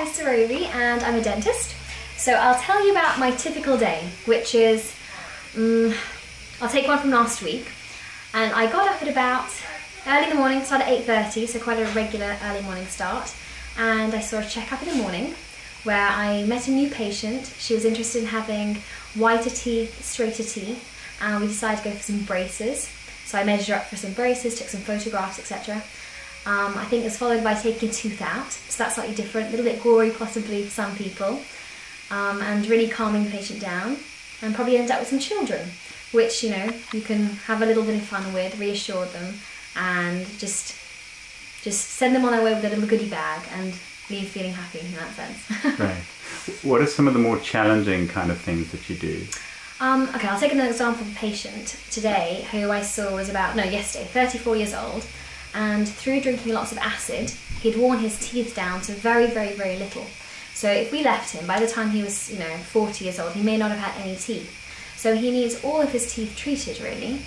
I'm Rovi and I'm a dentist. So I'll tell you about my typical day, which is, I'll take one from last week. And I got up at about early in the morning, started at 8:30, so quite a regular early morning start. And I saw a checkup in the morning where I met a new patient. She was interested in having whiter teeth, straighter teeth, and we decided to go for some braces. So I measured her up for some braces, took some photographs, etc. I think it was followed by taking a tooth out, so that's slightly different, a little bit gory possibly for some people, and really calming the patient down, and probably end up with some children, which, you know, you can have a little bit of fun with, reassure them, and just send them on their way with a little goodie bag and leave feeling happy in that sense. Right. What are some of the more challenging kind of things that you do? Okay, I'll take an example of a patient today who I saw was yesterday, 34 years old, and through drinking lots of acid, he'd worn his teeth down to very, very, very little. So if we left him, by the time he was, 40 years old, he may not have had any teeth. So he needs all of his teeth treated, really,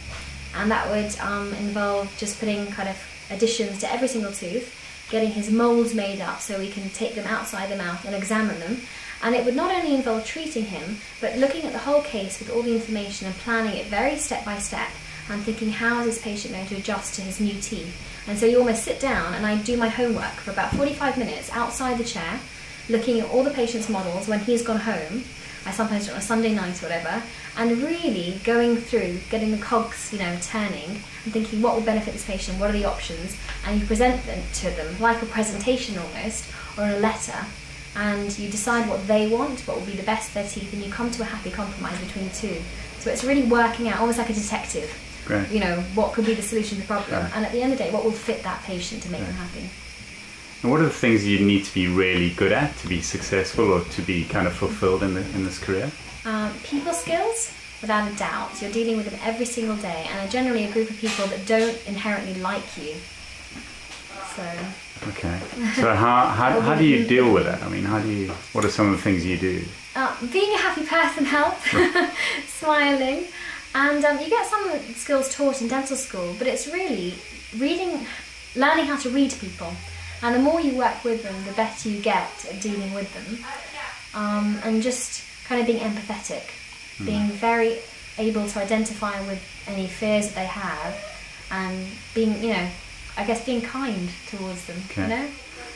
and that would involve just putting kind of additions to every single tooth, getting his molds made up so we can take them outside the mouth and examine them. And it would not only involve treating him, but looking at the whole case with all the information and planning it very step by step, and thinking, how is this patient going to adjust to his new teeth? And so you almost sit down and I do my homework for about 45 minutes outside the chair, looking at all the patient's models when he's gone home. I sometimes do it on a Sunday night or whatever, and really going through, getting the cogs, turning, and thinking what will benefit this patient, what are the options, and you present them to them like a presentation almost, or a letter, and you decide what they want, what will be the best for their teeth, and you come to a happy compromise between the two. So it's really working out, almost like a detective. Great. What could be the solution to the problem, Right. and at the end of the day, what will fit that patient to make them happy. And what are the things you need to be really good at to be successful or to be kind of fulfilled in this career? People skills, without a doubt. You're dealing with them every single day, and are generally a group of people that don't inherently like you. So. Okay. So how do you deal with that? I mean, what are some of the things you do? Being a happy person helps, smiling, and you get some skills taught in dental school, but it's really learning how to read people. And the more you work with them, the better you get at dealing with them. And just kind of being empathetic, being very able to identify with any fears that they have, and being, being kind towards them, Okay.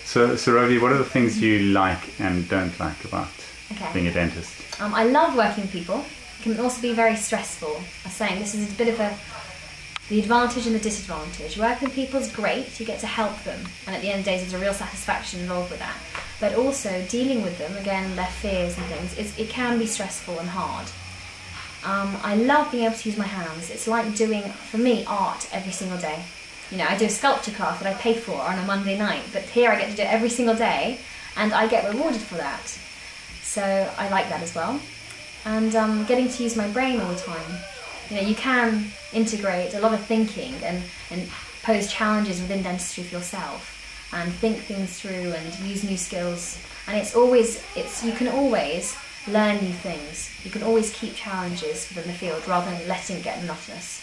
So Rovi, what are the things you like and don't like about being a dentist? I love working with people. It can also be very stressful. I was saying, this is a bit of the advantage and the disadvantage. Working with people is great, you get to help them, and at the end of the day there's a real satisfaction involved with that. But also dealing with them, again, their fears and things, it can be stressful and hard. I love being able to use my hands. It's like doing, for me, art every single day. I do a sculpture class that I pay for on a Monday night, but here I get to do it every single day, and I get rewarded for that. So I like that as well. And getting to use my brain all the time. You can integrate a lot of thinking and pose challenges within dentistry for yourself, and think things through and use new skills. And you can always learn new things. You can always keep challenges within the field rather than letting it get monotonous.